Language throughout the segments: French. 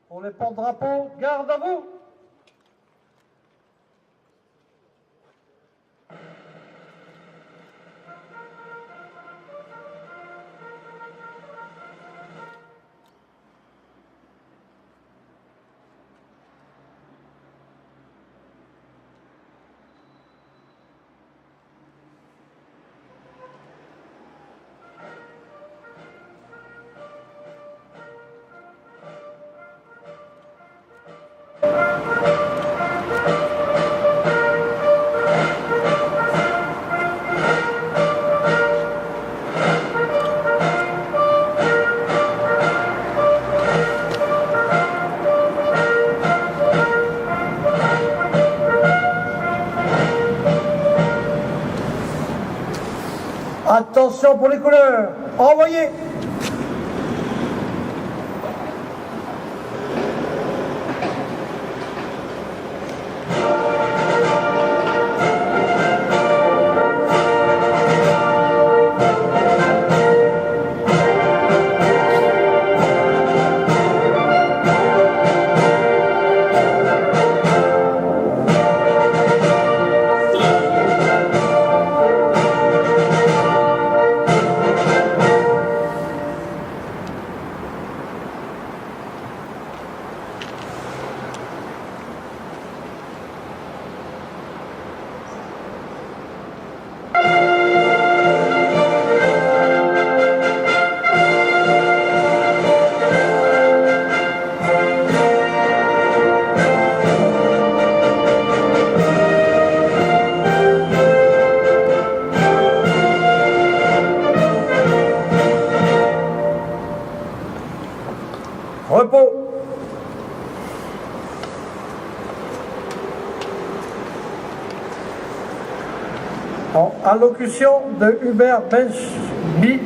Pour les porte-drapeaux, garde à vous! Attention pour les couleurs, envoyez! Repos. En allocution de Hubert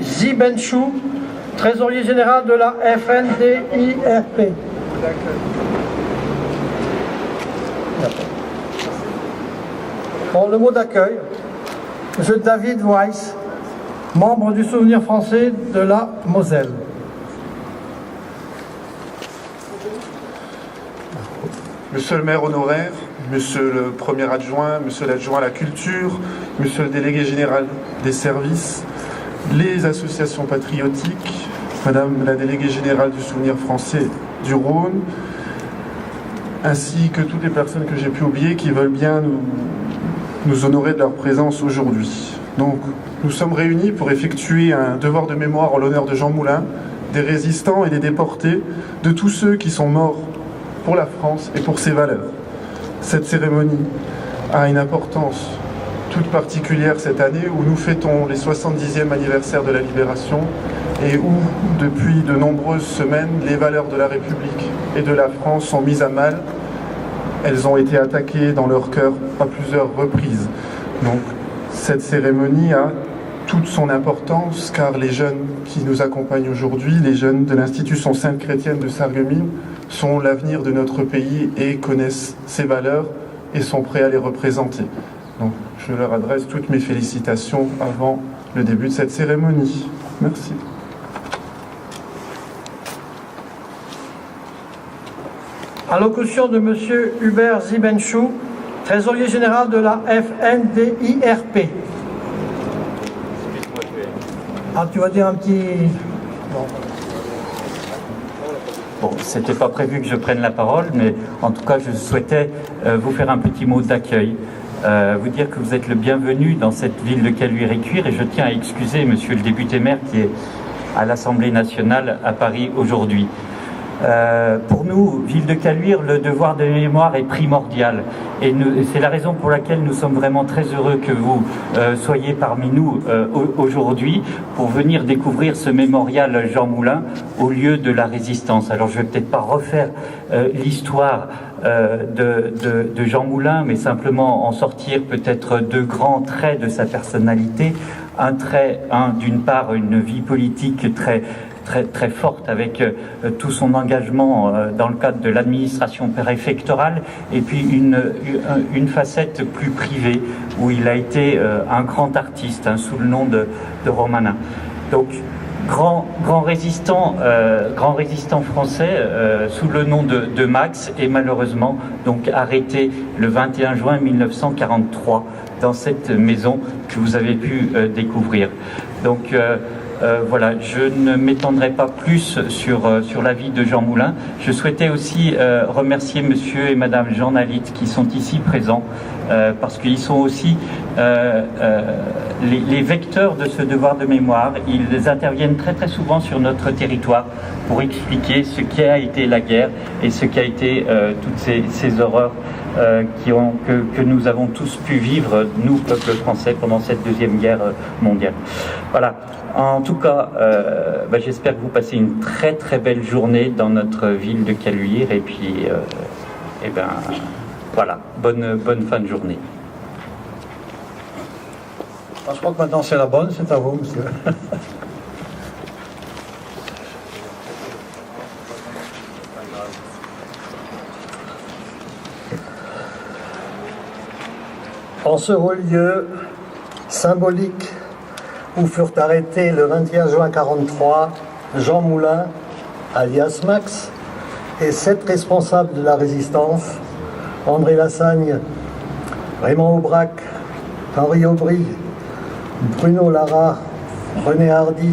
Zibenchou, trésorier général de la FNDIRP. Pour le mot d'accueil, M. David Weiss, membre du Souvenir français de la Moselle. Monsieur le maire honoraire, monsieur le premier adjoint, monsieur l'adjoint à la culture, monsieur le délégué général des services, les associations patriotiques, madame la déléguée générale du Souvenir français du Rhône, ainsi que toutes les personnes que j'ai pu oublier qui veulent bien nous honorer de leur présence aujourd'hui. Donc, nous sommes réunis pour effectuer un devoir de mémoire en l'honneur de Jean Moulin, des résistants et des déportés, de tous ceux qui sont morts pour la France et pour ses valeurs. Cette cérémonie a une importance toute particulière cette année où nous fêtons les 70e anniversaire de la Libération et où, depuis de nombreuses semaines, les valeurs de la République et de la France sont mises à mal. Elles ont été attaquées dans leur cœur à plusieurs reprises. Donc, cette cérémonie a toute son importance car les jeunes qui nous accompagnent aujourd'hui, les jeunes de l'institution Sainte Chrétienne de Sarreguemines, sont l'avenir de notre pays et connaissent ses valeurs et sont prêts à les représenter. Donc, je leur adresse toutes mes félicitations avant le début de cette cérémonie. Merci. Allocution de M. Hubert Zibenchou, trésorier général de la FNDIRP. Ah, tu vas dire un petit... Bon, c'était pas prévu que je prenne la parole, mais en tout cas, je souhaitais vous faire un petit mot d'accueil, vous dire que vous êtes le bienvenu dans cette ville de Caluire-et-Cuire, et je tiens à excuser monsieur le député maire qui est à l'Assemblée nationale à Paris aujourd'hui. Pour nous, Ville de Caluire, le devoir de mémoire est primordial. Et c'est la raison pour laquelle nous sommes vraiment très heureux que vous soyez parmi nous aujourd'hui pour venir découvrir ce mémorial Jean Moulin au lieu de la résistance. Alors je ne vais peut-être pas refaire l'histoire de Jean Moulin, mais simplement en sortir peut-être deux grands traits de sa personnalité. D'une part, une vie politique très forte avec tout son engagement dans le cadre de l'administration préfectorale, et puis une facette plus privée où il a été un grand artiste sous le nom de Romanin. Donc grand résistant français sous le nom de Max, et malheureusement donc arrêté le 21 juin 1943 dans cette maison que vous avez pu découvrir. Donc voilà, je ne m'étendrai pas plus sur la vie de Jean Moulin. Je souhaitais aussi remercier monsieur et madame Jean Nalit qui sont ici présents, parce qu'ils sont aussi les vecteurs de ce devoir de mémoire. Ils interviennent très souvent sur notre territoire pour expliquer ce qu'a été la guerre et ce qu'a été toutes ces horreurs que nous avons tous pu vivre, nous, peuple français, pendant cette Deuxième Guerre mondiale. Voilà. En tout cas, j'espère que vous passez une très belle journée dans notre ville de Caluire, et puis, voilà, bonne fin de journée. Je crois que maintenant c'est la bonne, c'est à vous, monsieur. En ce haut lieu symbolique où furent arrêtés le 21 juin 1943 Jean Moulin, alias Max, et 7 responsables de la résistance, André Lassagne, Raymond Aubrac, Henri Aubry, Bruno Lara, René Hardy,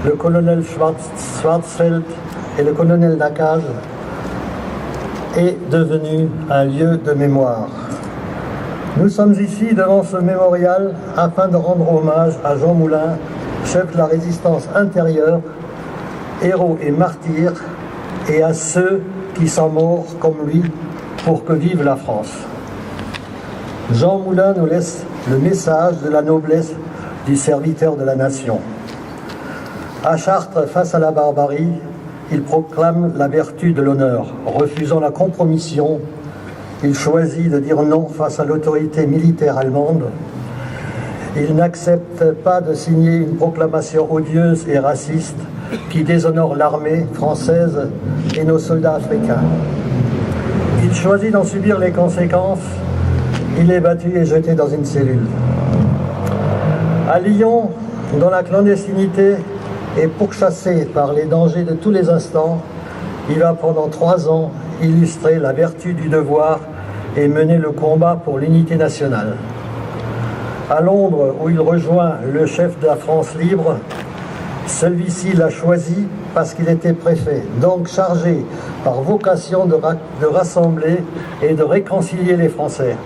le colonel Schwarzfeld et le colonel Nacaz, est devenu un lieu de mémoire. Nous sommes ici devant ce mémorial afin de rendre hommage à Jean Moulin, chef de la résistance intérieure, héros et martyr, et à ceux qui sont morts comme lui pour que vive la France. Jean Moulin nous laisse le message de la noblesse du serviteur de la nation. À Chartres, face à la barbarie, il proclame la vertu de l'honneur, refusant la compromission. Il choisit de dire non face à l'autorité militaire allemande. Il n'accepte pas de signer une proclamation odieuse et raciste qui déshonore l'armée française et nos soldats africains. Il choisit d'en subir les conséquences. Il est battu et jeté dans une cellule. À Lyon, dans la clandestinité et pourchassé par les dangers de tous les instants, il va pendant 3 ans illustrer la vertu du devoir et mener le combat pour l'unité nationale. À Londres, où il rejoint le chef de la France libre, celui-ci l'a choisi parce qu'il était préfet, donc chargé par vocation de rassembler et de réconcilier les Français.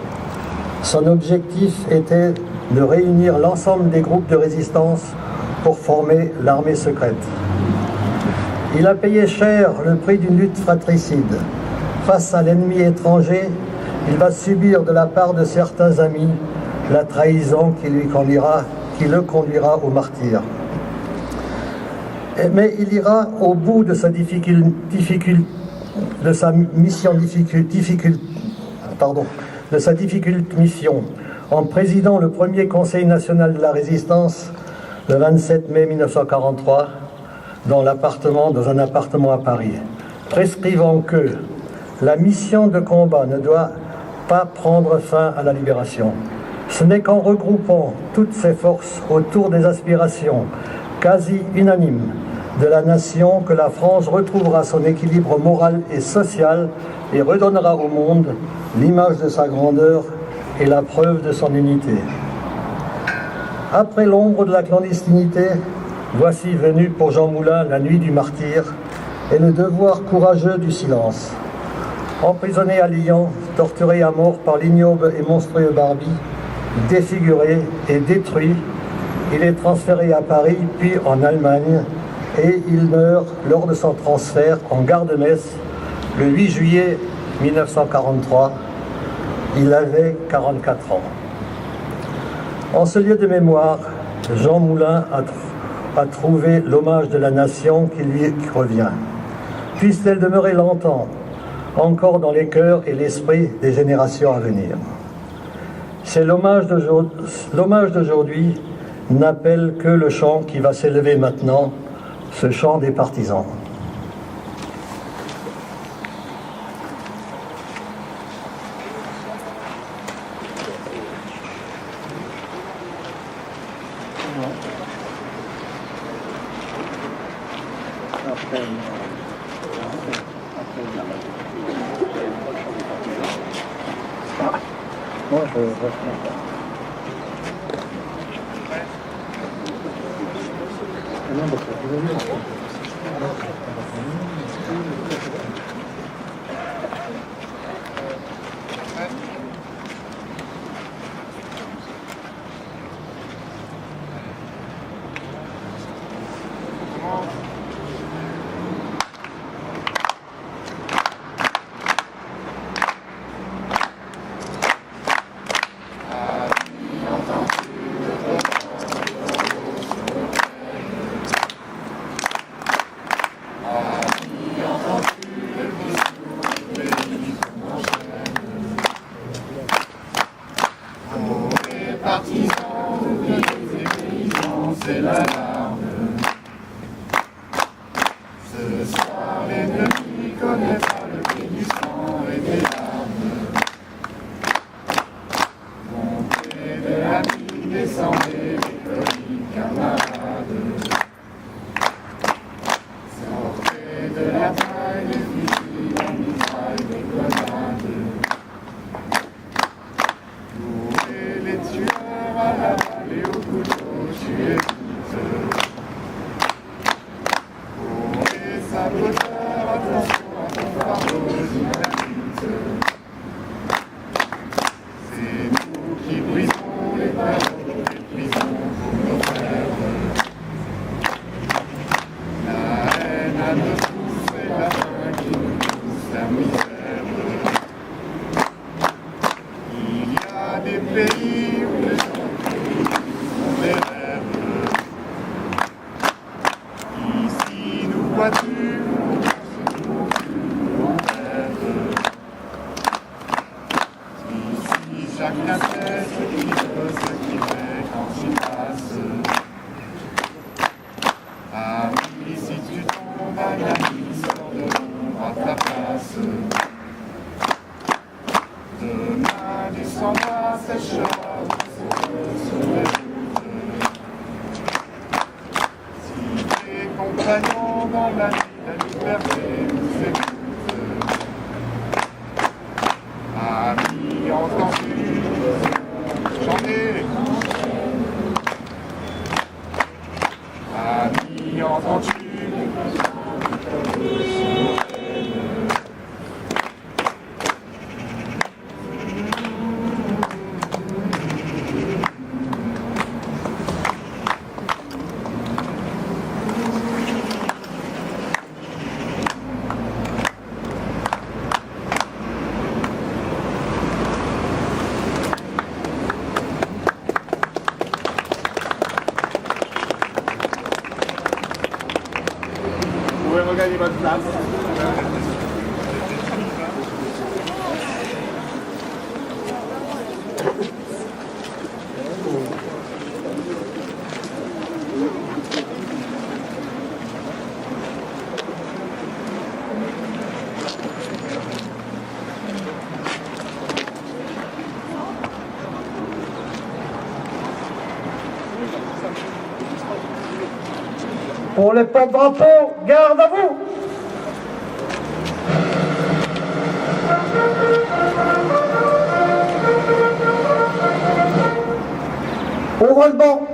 Son objectif était de réunir l'ensemble des groupes de résistance pour former l'armée secrète. Il a payé cher le prix d'une lutte fratricide. Face à l'ennemi étranger, il va subir de la part de certains amis la trahison qui le conduira au martyre. Mais il ira au bout de sa difficile mission en présidant le premier Conseil national de la résistance le 27 mai 1943 dans un appartement à Paris, prescrivant que la mission de combat ne doit pas prendre fin à la libération. Ce n'est qu'en regroupant toutes ses forces autour des aspirations quasi unanimes de la nation que la France retrouvera son équilibre moral et social et redonnera au monde l'image de sa grandeur et la preuve de son unité. Après l'ombre de la clandestinité, voici venue pour Jean Moulin la nuit du martyre et le devoir courageux du silence. Emprisonné à Lyon, torturé à mort par l'ignoble et monstrueux Barbie, défiguré et détruit, il est transféré à Paris puis en Allemagne et il meurt lors de son transfert en gare de Metz le 8 juillet 1943. Il avait 44 ans. En ce lieu de mémoire, Jean Moulin a trouvé l'hommage de la nation qui lui revient. Puisse-t-elle demeurer longtemps, encore dans les cœurs et l'esprit des générations à venir. C'est l'hommage d'aujourd'hui n'appelle que le chant qui va s'élever maintenant, ce chant des partisans. Regagner votre place. Pour les porte-drapeaux, garde à vous! Au relevant!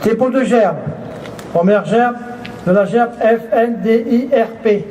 Dépôt de gerbes. Première gerbe de la gerbe FNDIRP.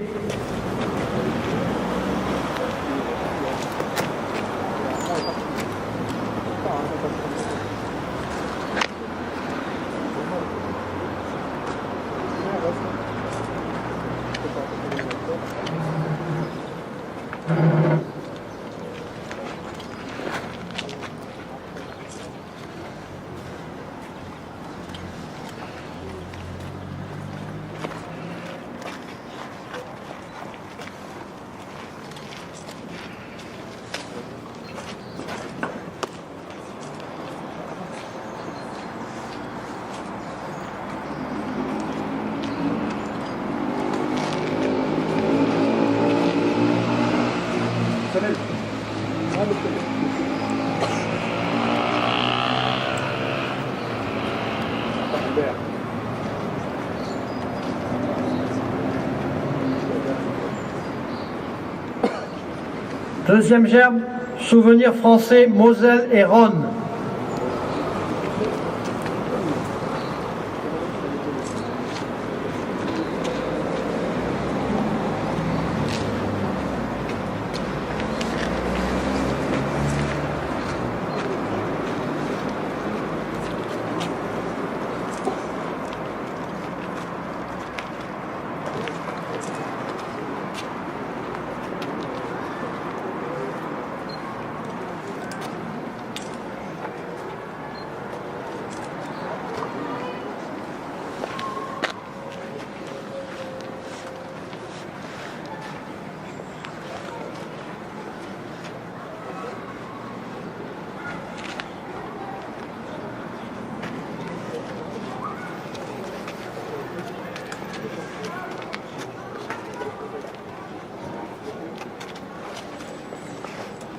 Deuxième gerbe, souvenirs français, Moselle et Rhône.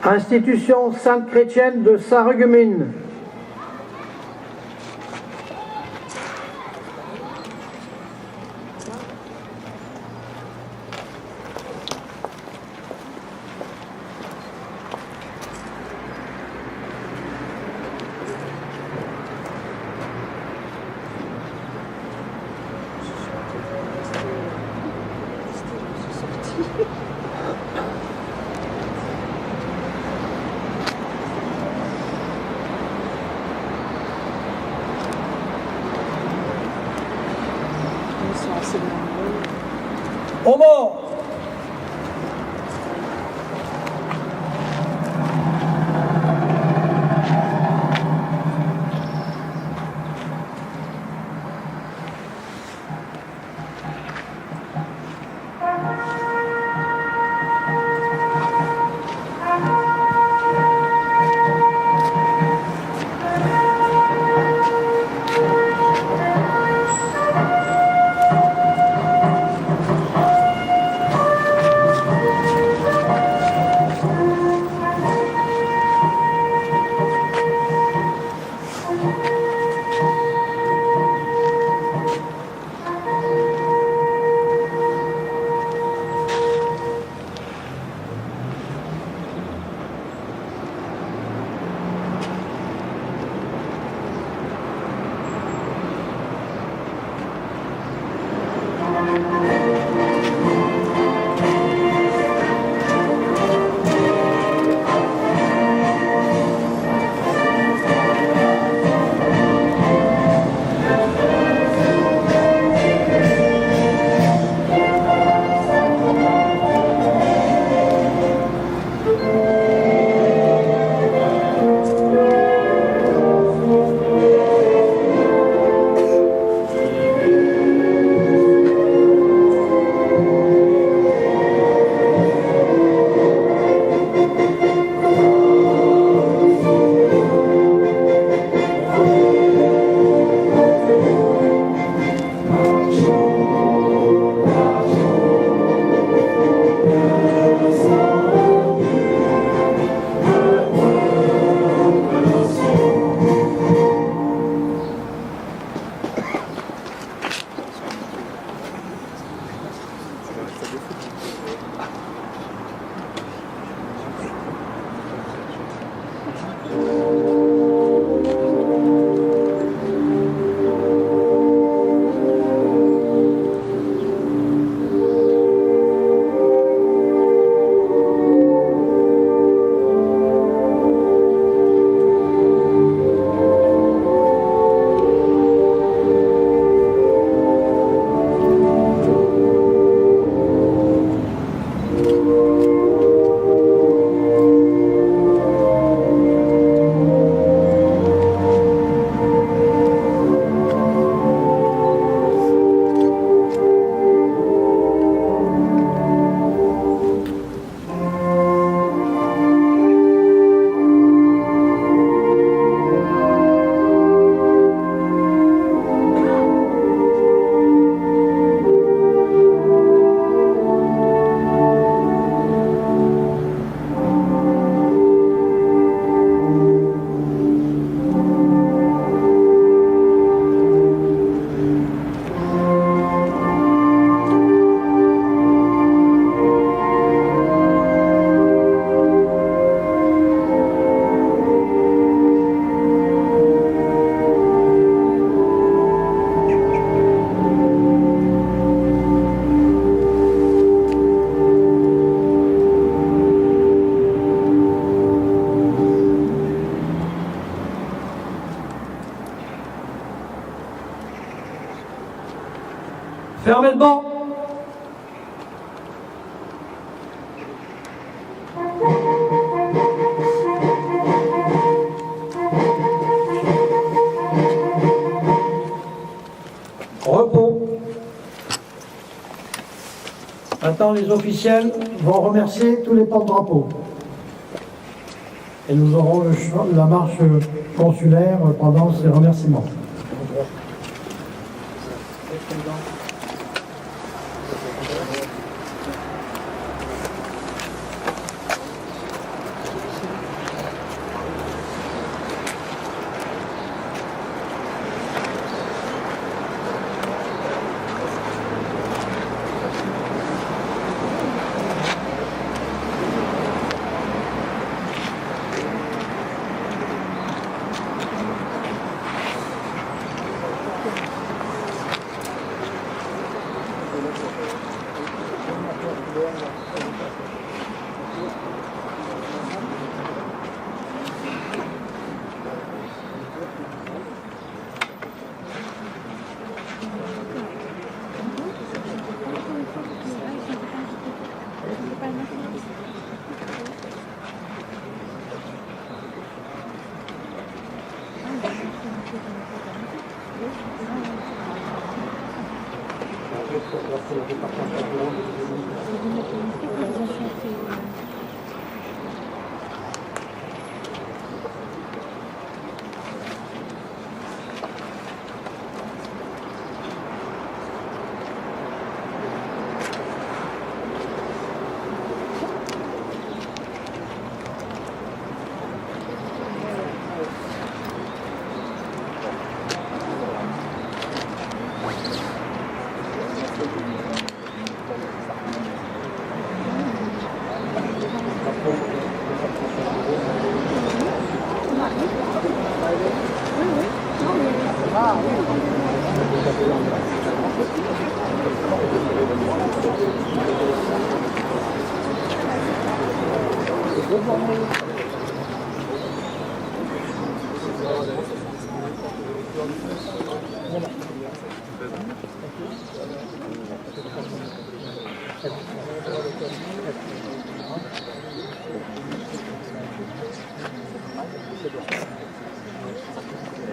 Institution sainte chrétienne de Sarreguemines. Au mort. Fermez le banc. Repos. Maintenant, les officiels vont remercier tous les porte-drapeaux. Et nous aurons la marche consulaire pendant ces remerciements.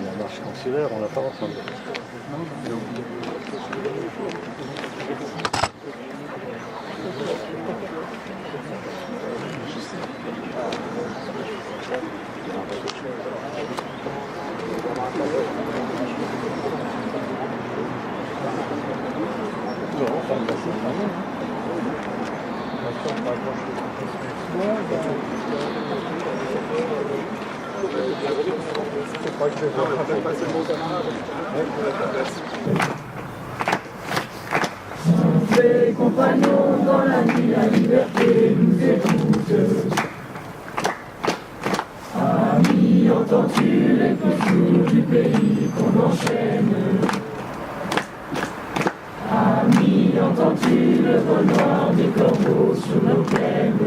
La marche consulaire, on l'a pas entendu. Mes compagnons dans la nuit, la liberté nous écoute. Amis, entends-tu les coups sourds du pays qu'on enchaîne? Amis, entends-tu le vol noir des corbeaux sur nos plaines?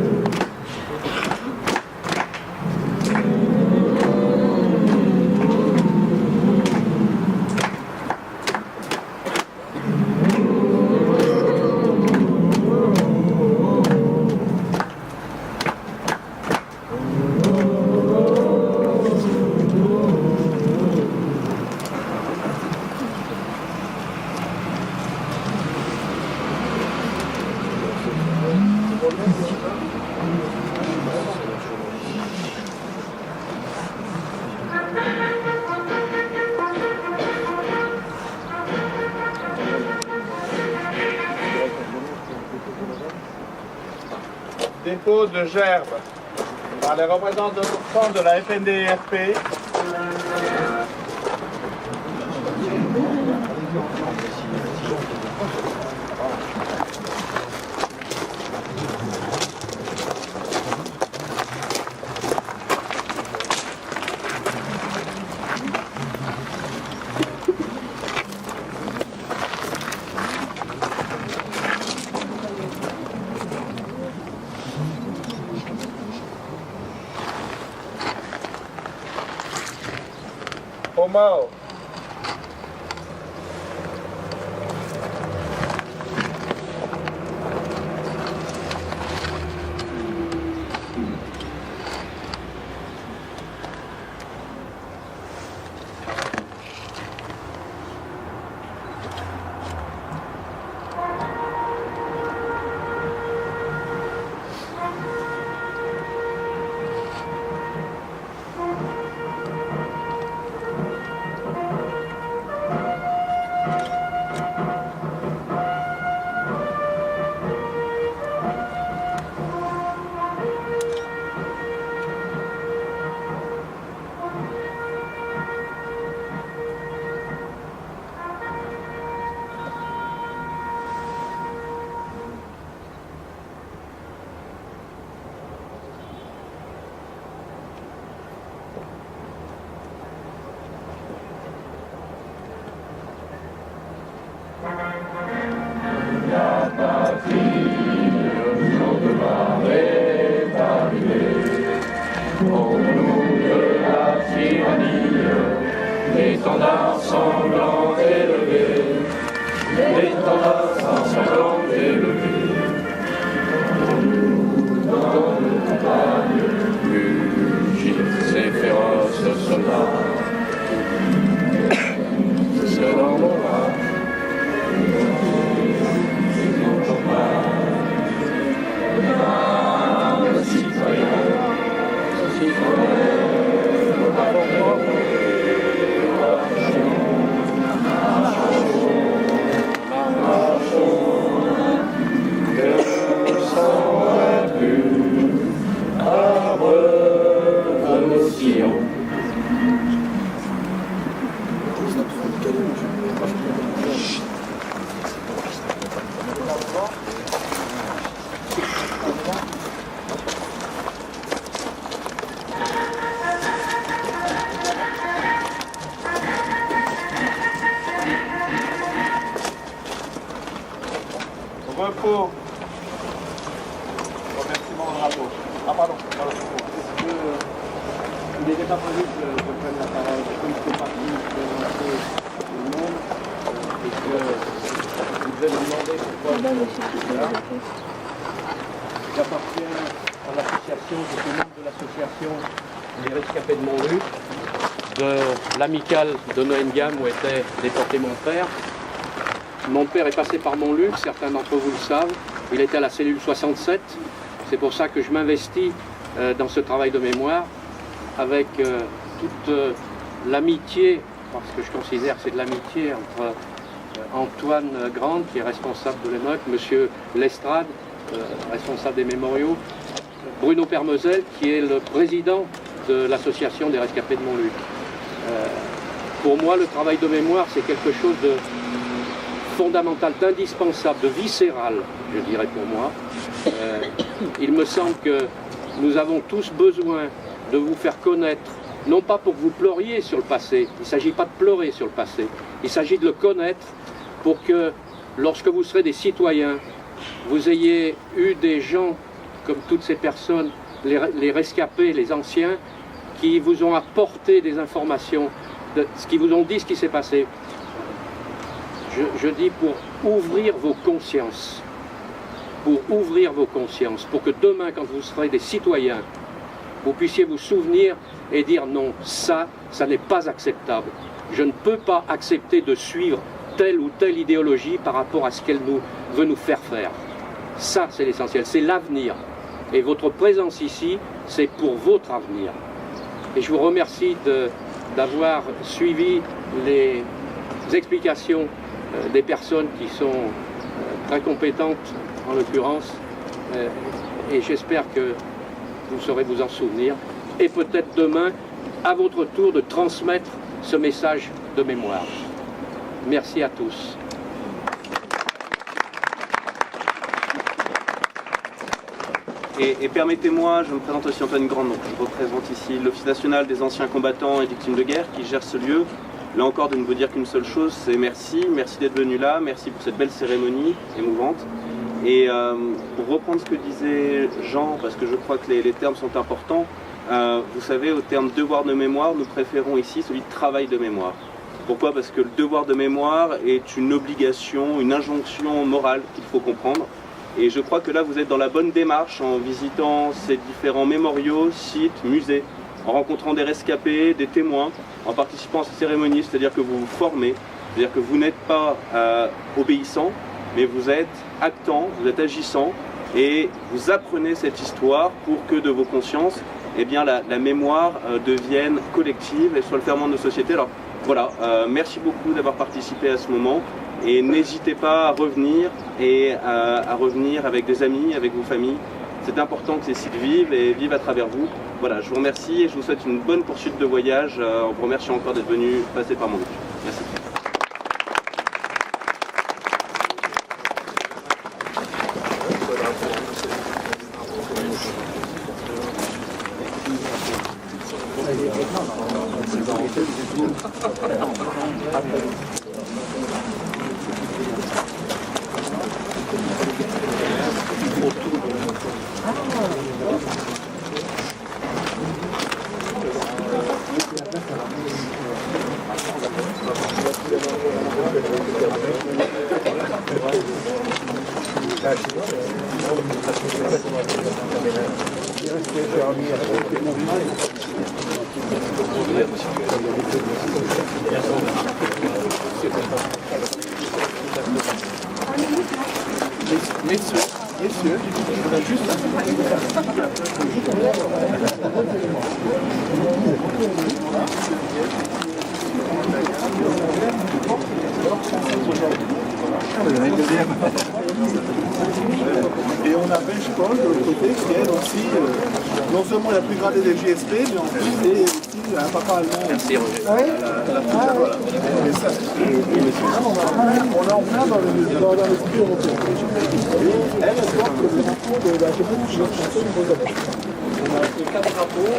Dépôt de gerbes par les représentants de la FNDRP. Homo. sanglant élevé, l'État sanglant élevé. Dans nos campagnes, fugitifs et féroces soldats, jusque dans nos bras, nos combats, le citoyen, repos. Remerciement au drapeau. Ah pardon. Il n'était pas prévu que je prenne la parole, comme je fais partie de tout le monde, et que vous devez me demander pourquoi je suis là. J'appartiens à l'association, je suis membre de l'association des rescapés de Montluc, de l'amicale de Noëngam où était déporté mon père. Mon père est passé par Montluc, certains d'entre vous le savent, il était à la cellule 67, c'est pour ça que je m'investis dans ce travail de mémoire avec toute l'amitié, parce que je considère que c'est de l'amitié entre Antoine Grande, qui est responsable de l'émeute, Monsieur Lestrade, responsable des mémoriaux, Bruno Permesel, qui est le président de l'association des rescapés de Montluc. Pour moi, le travail de mémoire, c'est quelque chose de fondamental, d'indispensable, de viscéral, je dirais pour moi. Il me semble que nous avons tous besoin de vous faire connaître, non pas pour que vous pleuriez sur le passé, il ne s'agit pas de pleurer sur le passé, il s'agit de le connaître pour que, lorsque vous serez des citoyens, vous ayez eu des gens, comme toutes ces personnes, les rescapés, les anciens, qui vous ont apporté des informations, qui vous ont dit ce qui s'est passé. Je dis pour ouvrir vos consciences, pour que demain, quand vous serez des citoyens, vous puissiez vous souvenir et dire non, ça n'est pas acceptable. Je ne peux pas accepter de suivre telle ou telle idéologie par rapport à ce qu'elle veut nous faire faire. Ça, c'est l'essentiel, c'est l'avenir. Et votre présence ici, c'est pour votre avenir. Et je vous remercie d'avoir suivi les explications des personnes qui sont très compétentes, en l'occurrence, et j'espère que vous saurez vous en souvenir, et peut-être demain, à votre tour, de transmettre ce message de mémoire. Merci à tous. Et permettez-moi, je me présente aussi Antoine Grande, donc je représente ici l'Office national des anciens combattants et victimes de guerre qui gère ce lieu. Là encore, de ne vous dire qu'une seule chose, c'est merci d'être venu là, merci pour cette belle cérémonie émouvante. Et pour reprendre ce que disait Jean, parce que je crois que les termes sont importants, vous savez, au terme devoir de mémoire, nous préférons ici celui de travail de mémoire. Pourquoi? Parce que le devoir de mémoire est une obligation, une injonction morale qu'il faut comprendre. Et je crois que là, vous êtes dans la bonne démarche en visitant ces différents mémoriaux, sites, musées, en rencontrant des rescapés, des témoins, en participant à ces cérémonies, c'est-à-dire que vous vous formez, c'est-à-dire que vous n'êtes pas obéissant, mais vous êtes actant, vous êtes agissant, et vous apprenez cette histoire pour que de vos consciences, eh bien, la mémoire devienne collective et soit le ferment de nos sociétés. Alors voilà, merci beaucoup d'avoir participé à ce moment, et n'hésitez pas à revenir, et à revenir avec des amis, avec vos familles. C'est important que ces sites vivent et vivent à travers vous. Voilà, je vous remercie et je vous souhaite une bonne poursuite de voyage en vous remerciant encore d'être venu passer par Montluc. Merci. Messieurs, je voudrais juste... Et on a Benchpol de l'autre côté qui est aussi non seulement la plus gradée des JSP, mais en plus est aussi un papa allemand. Merci Roger. Voilà. Et ça, on est en plein dans l'esprit européen. Elle porte le drapeau de la République de on a fait 4 drapeaux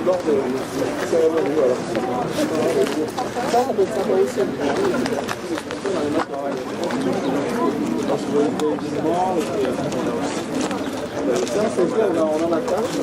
lors de la cérémonie. Ça, on peut savoir aussi. Ça, c'est vrai, on en attache.